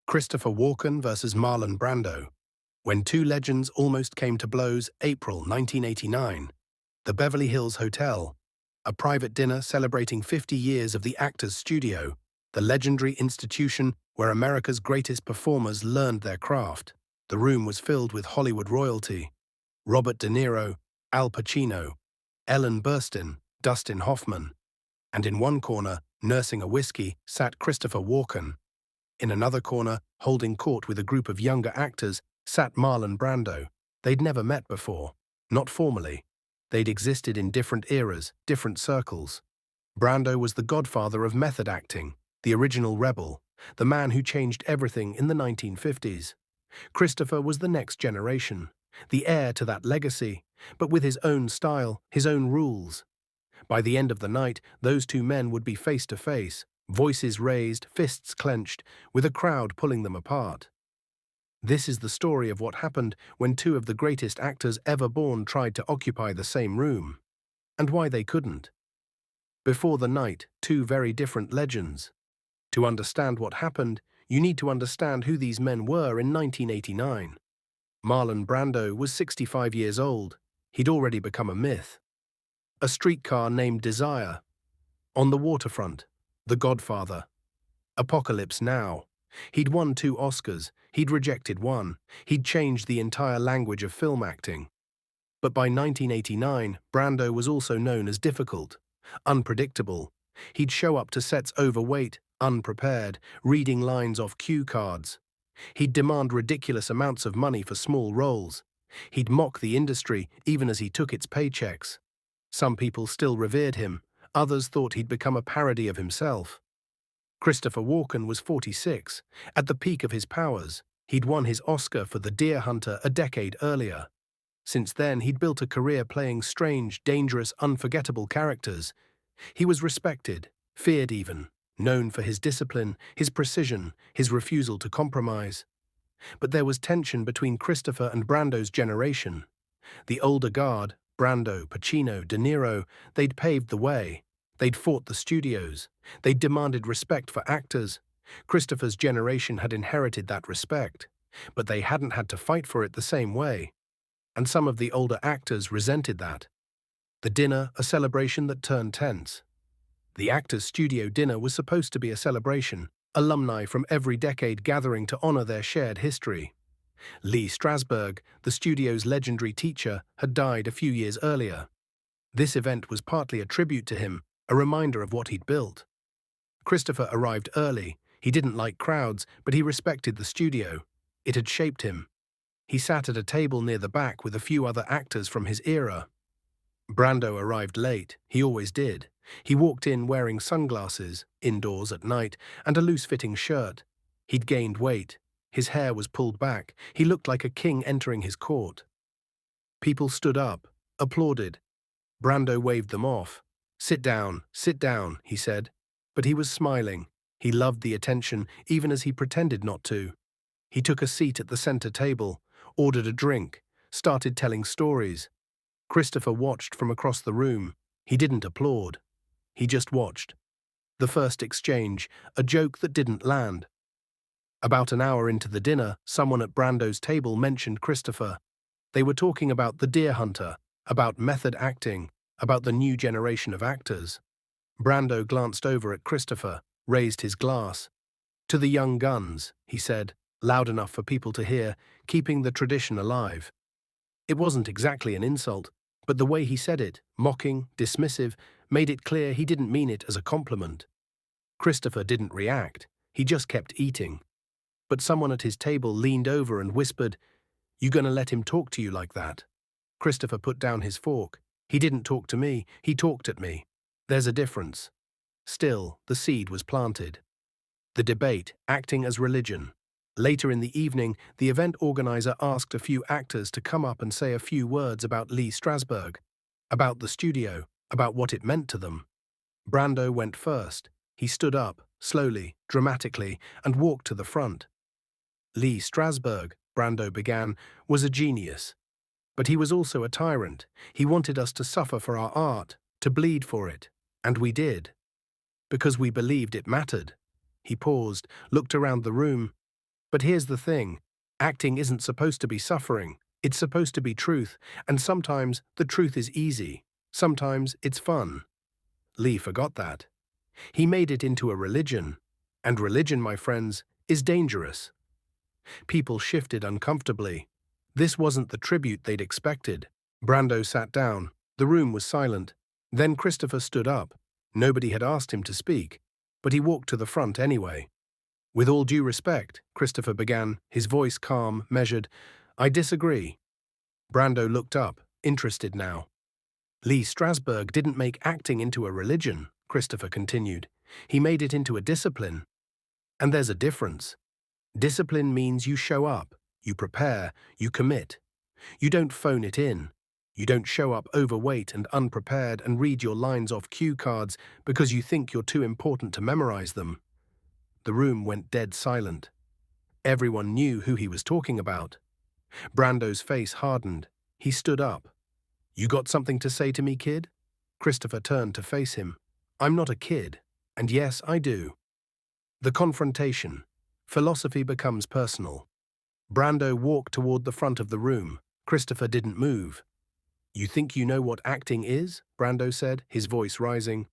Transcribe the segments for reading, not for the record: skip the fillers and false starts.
Christopher Walken versus Marlon Brando. When two legends almost came to blows, April 1989. The Beverly Hills Hotel. A private dinner celebrating 50 years of the actor's studio, the legendary institution where America's greatest performers learned their craft. The room was filled with Hollywood royalty. Robert De Niro, Al Pacino, Ellen Burstyn, Dustin Hoffman. And in one corner, nursing a whiskey, sat Christopher Walken. In another corner, holding court with a group of younger actors, sat Marlon Brando. They'd never met before, not formally. They'd existed in different eras, different circles. Brando was the godfather of method acting, the original rebel, the man who changed everything in the 1950s. Christopher was the next generation, the heir to that legacy, but with his own style, his own rules. By the end of the night, those two men would be face to face, voices raised, fists clenched, with a crowd pulling them apart. This is the story of what happened when two of the greatest actors ever born tried to occupy the same room, and why they couldn't. Before the night, two very different legends. To understand what happened, you need to understand who these men were in 1989. Marlon Brando was 65 years old. He'd already become a myth. A Streetcar Named Desire. On the Waterfront. The Godfather. Apocalypse Now. He'd won 2 Oscars, he'd rejected 1, he'd changed the entire language of film acting. But by 1989, Brando was also known as difficult, unpredictable. He'd show up to sets overweight, unprepared, reading lines off cue cards. He'd demand ridiculous amounts of money for small roles. He'd mock the industry even as he took its paychecks. Some people still revered him, others thought he'd become a parody of himself. Christopher Walken was 46, at the peak of his powers. He'd won his Oscar for The Deer Hunter a decade earlier. Since then, he'd built a career playing strange, dangerous, unforgettable characters. He was respected, feared even, known for his discipline, his precision, his refusal to compromise. But there was tension between Christopher and Brando's generation. The older guard, Brando, Pacino, De Niro, they'd paved the way. They'd fought the studios. They'd demanded respect for actors. Christopher's generation had inherited that respect, but they hadn't had to fight for it the same way. And some of the older actors resented that. The dinner, a celebration that turned tense. The actors' studio dinner was supposed to be a celebration, alumni from every decade gathering to honor their shared history. Lee Strasberg, the studio's legendary teacher, had died a few years earlier. This event was partly a tribute to him, a reminder of what he'd built. Christopher arrived early. He didn't like crowds, but he respected the studio. It had shaped him. He sat at a table near the back with a few other actors from his era. Brando arrived late. He always did. He walked in wearing sunglasses, indoors at night, and a loose-fitting shirt. He'd gained weight. His hair was pulled back. He looked like a king entering his court. People stood up, applauded. Brando waved them off. Sit down, he said. But he was smiling. He loved the attention, even as he pretended not to. He took a seat at the center table, ordered a drink, started telling stories. Christopher watched from across the room. He didn't applaud. He just watched. The first exchange, a joke that didn't land. About an hour into the dinner, someone at Brando's table mentioned Christopher. They were talking about The Deer Hunter, about method acting, about the new generation of actors. Brando glanced over at Christopher, raised his glass. To the young guns, he said, loud enough for people to hear, keeping the tradition alive. It wasn't exactly an insult, but the way he said it, mocking, dismissive, made it clear he didn't mean it as a compliment. Christopher didn't react. He just kept eating. But someone at his table leaned over and whispered, "You gonna let him talk to you like that?" Christopher put down his fork. He didn't talk to me, he talked at me. There's a difference. Still, the seed was planted. The debate, acting as religion. Later in the evening, the event organizer asked a few actors to come up and say a few words about Lee Strasberg, about the studio, about what it meant to them. Brando went first. He stood up, slowly, dramatically, and walked to the front. Lee Strasberg, Brando began, was a genius. But he was also a tyrant. He wanted us to suffer for our art, to bleed for it. And we did. Because we believed it mattered. He paused, looked around the room. But here's the thing. Acting isn't supposed to be suffering. It's supposed to be truth, and sometimes the truth is easy. Sometimes it's fun. Lee forgot that. He made it into a religion. And religion, my friends, is dangerous. People shifted uncomfortably. This wasn't the tribute they'd expected. Brando sat down. The room was silent. Then Christopher stood up. Nobody had asked him to speak, but he walked to the front anyway. With all due respect, Christopher began, his voice calm, measured. I disagree. Brando looked up, interested now. Lee Strasberg didn't make acting into a religion, Christopher continued. He made it into a discipline. And there's a difference. Discipline means you show up, you prepare, you commit. You don't phone it in. You don't show up overweight and unprepared and read your lines off cue cards because you think you're too important to memorize them. The room went dead silent. Everyone knew who he was talking about. Brando's face hardened. He stood up. You got something to say to me, kid? Christopher turned to face him. I'm not a kid. And yes, I do. The confrontation. Philosophy becomes personal. Brando walked toward the front of the room. Christopher didn't move. You think you know what acting is? Brando said, his voice rising.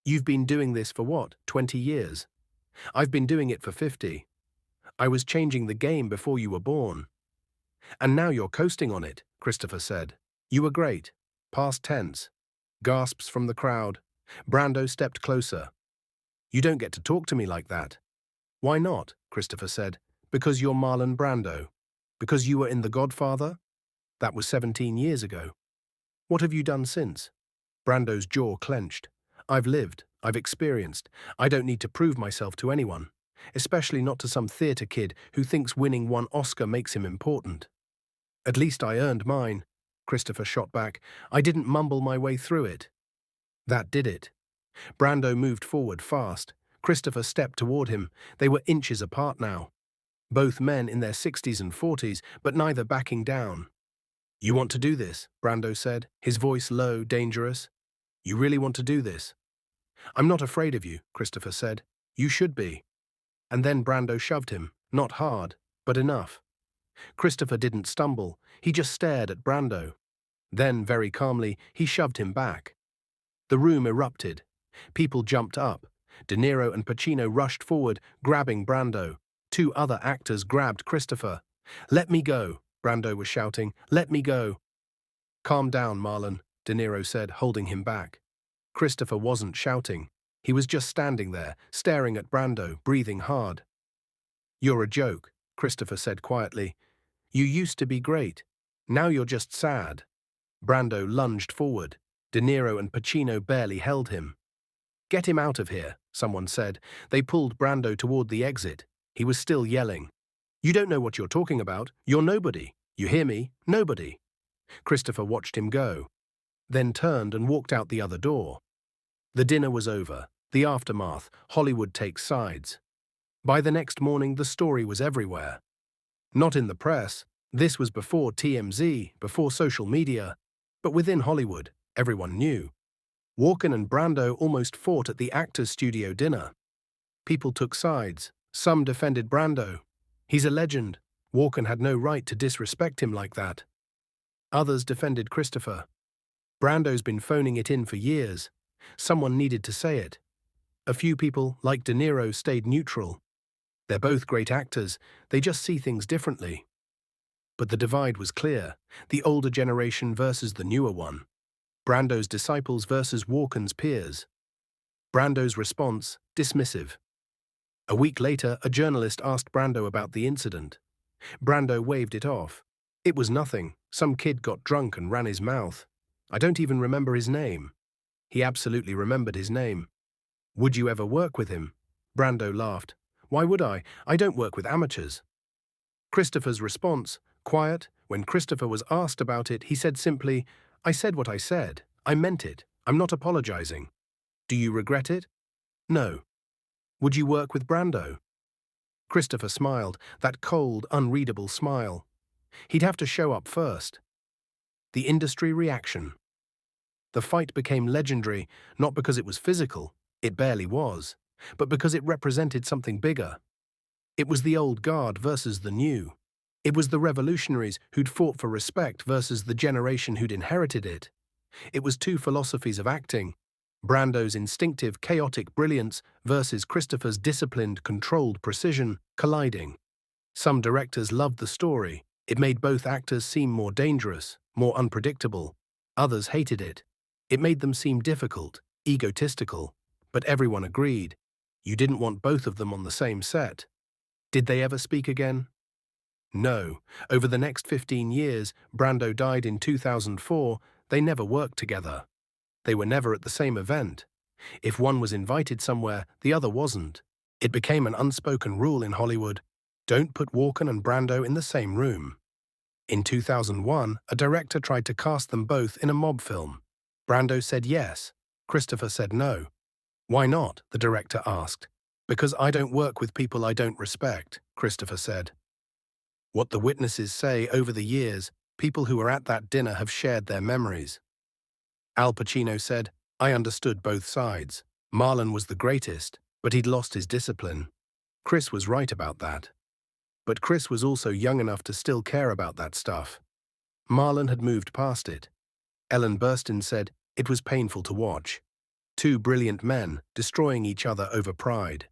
You've been doing this for what, 20 years? I've been doing it for 50. I was changing the game before you were born. And now you're coasting on it, Christopher said. You were great. Past tense. Gasps from the crowd. Brando stepped closer. You don't get to talk to me like that. Why not? Christopher said. Because you're Marlon Brando. Because you were in The Godfather? That was 17 years ago. What have you done since? Brando's jaw clenched. I've lived. I've experienced. I don't need to prove myself to anyone. Especially not to some theater kid who thinks winning one Oscar makes him important. At least I earned mine, Christopher shot back. I didn't mumble my way through it. That did it. Brando moved forward fast. Christopher stepped toward him. They were inches apart now. Both men in their 60s and 40s, but neither backing down. You want to do this, Brando said, his voice low, dangerous. You really want to do this? I'm not afraid of you, Christopher said. You should be. And then Brando shoved him, not hard, but enough. Christopher didn't stumble, he just stared at Brando. Then, very calmly, he shoved him back. The room erupted. People jumped up. De Niro and Pacino rushed forward, grabbing Brando. Two other actors grabbed Christopher. Let me go, Brando was shouting. Let me go. Calm down, Marlon, De Niro said, holding him back. Christopher wasn't shouting. He was just standing there, staring at Brando, breathing hard. You're a joke, Christopher said quietly. You used to be great. Now you're just sad. Brando lunged forward. De Niro and Pacino barely held him. Get him out of here, someone said. They pulled Brando toward the exit. He was still yelling. You don't know what you're talking about. You're nobody. You hear me? Nobody. Christopher watched him go, then turned and walked out the other door. The dinner was over. The aftermath. Hollywood takes sides. By the next morning, the story was everywhere. Not in the press. This was before TMZ, before social media. But within Hollywood, everyone knew. Walken and Brando almost fought at the actors' studio dinner. People took sides. Some defended Brando. He's a legend. Walken had no right to disrespect him like that. Others defended Christopher. Brando's been phoning it in for years. Someone needed to say it. A few people, like De Niro, stayed neutral. They're both great actors. They just see things differently. But the divide was clear. The older generation versus the newer one. Brando's disciples versus Walken's peers. Brando's response, dismissive. A week later, a journalist asked Brando about the incident. Brando waved it off. It was nothing. Some kid got drunk and ran his mouth. I don't even remember his name. He absolutely remembered his name. Would you ever work with him? Brando laughed. Why would I? I don't work with amateurs. Christopher's response, quiet. When Christopher was asked about it, he said simply, I said what I said. I meant it. I'm not apologizing. Do you regret it? No. Would you work with Brando? Christopher smiled, that cold, unreadable smile. He'd have to show up first. The industry reaction. The fight became legendary, not because it was physical, it barely was, but because it represented something bigger. It was the old guard versus the new. It was the revolutionaries who'd fought for respect versus the generation who'd inherited it. It was two philosophies of acting: Brando's instinctive, chaotic brilliance versus Christopher's disciplined, controlled precision, colliding. Some directors loved the story. It made both actors seem more dangerous, more unpredictable. Others hated it. It made them seem difficult, egotistical. But everyone agreed. You didn't want both of them on the same set. Did they ever speak again? No. Over the next 15 years, Brando died in 2004, they never worked together. They were never at the same event. If one was invited somewhere, the other wasn't. It became an unspoken rule in Hollywood: don't put Walken and Brando in the same room. In 2001, a director tried to cast them both in a mob film. Brando said yes. Christopher said no. Why not? The director asked. Because I don't work with people I don't respect, Christopher said. What the witnesses say over the years, people who were at that dinner have shared their memories. Al Pacino said, I understood both sides. Marlon was the greatest, but he'd lost his discipline. Chris was right about that. But Chris was also young enough to still care about that stuff. Marlon had moved past it. Ellen Burstyn said, it was painful to watch. Two brilliant men destroying each other over pride.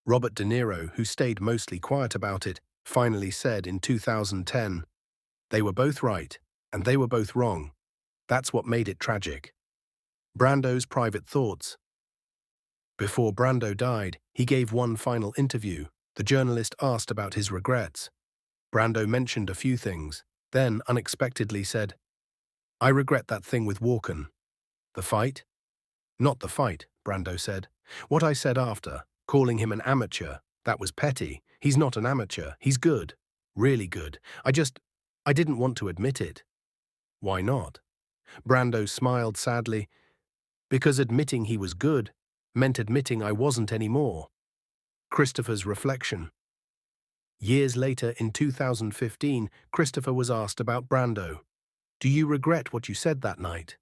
Robert De Niro, who stayed mostly quiet about it, finally said in 2010, they were both right, and they were both wrong. That's what made it tragic. Brando's private thoughts. Before Brando died, he gave one final interview. The journalist asked about his regrets. Brando mentioned a few things, then unexpectedly said, I regret that thing with Walken. The fight? Not the fight, Brando said. What I said after, calling him an amateur, that was petty. He's not an amateur, he's good. Really good. I didn't want to admit it. Why not? Brando smiled sadly. Because admitting he was good meant admitting I wasn't anymore. Christopher's reflection. Years later, in 2015, Christopher was asked about Brando. Do you regret what you said that night?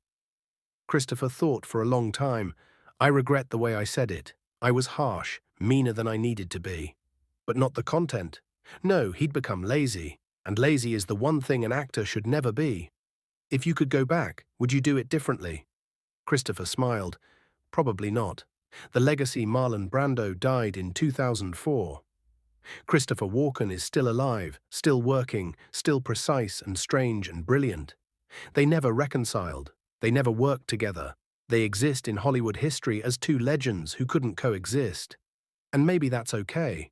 Christopher thought for a long time. I regret the way I said it. I was harsh, meaner than I needed to be. But not the content. No, he'd become lazy, and lazy is the one thing an actor should never be. If you could go back, would you do it differently? Christopher smiled. Probably not. The legacy Marlon Brando died in 2004. Christopher Walken is still alive, still working, still precise and strange and brilliant. They never reconciled. They never worked together. They exist in Hollywood history as two legends who couldn't coexist. And maybe that's okay.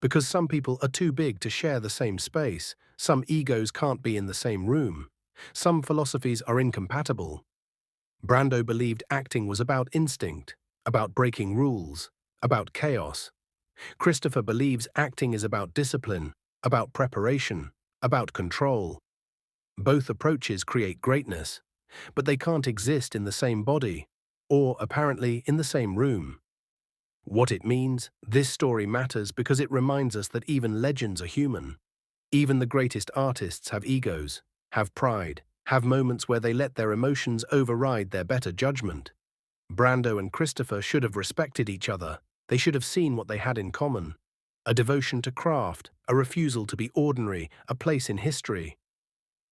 Because some people are too big to share the same space. Some egos can't be in the same room. Some philosophies are incompatible. Brando believed acting was about instinct, about breaking rules, about chaos. Christopher believes acting is about discipline, about preparation, about control. Both approaches create greatness, but they can't exist in the same body, or, apparently, in the same room. What it means, this story matters because it reminds us that even legends are human. Even the greatest artists have egos, have pride, have moments where they let their emotions override their better judgment. Brando and Christopher should have respected each other. They should have seen what they had in common: a devotion to craft, a refusal to be ordinary, a place in history.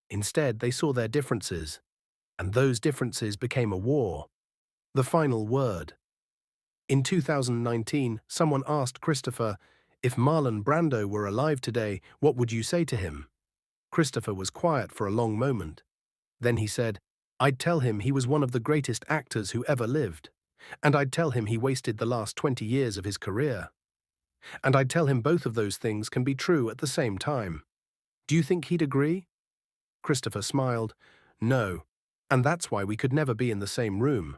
Instead, they saw their differences, and those differences became a war. The final word. In 2019, someone asked Christopher, if Marlon Brando were alive today, what would you say to him? Christopher was quiet for a long moment. Then he said, I'd tell him he was one of the greatest actors who ever lived. And I'd tell him he wasted the last 20 years of his career. And I'd tell him both of those things can be true at the same time. Do you think he'd agree? Christopher smiled. No. And that's why we could never be in the same room.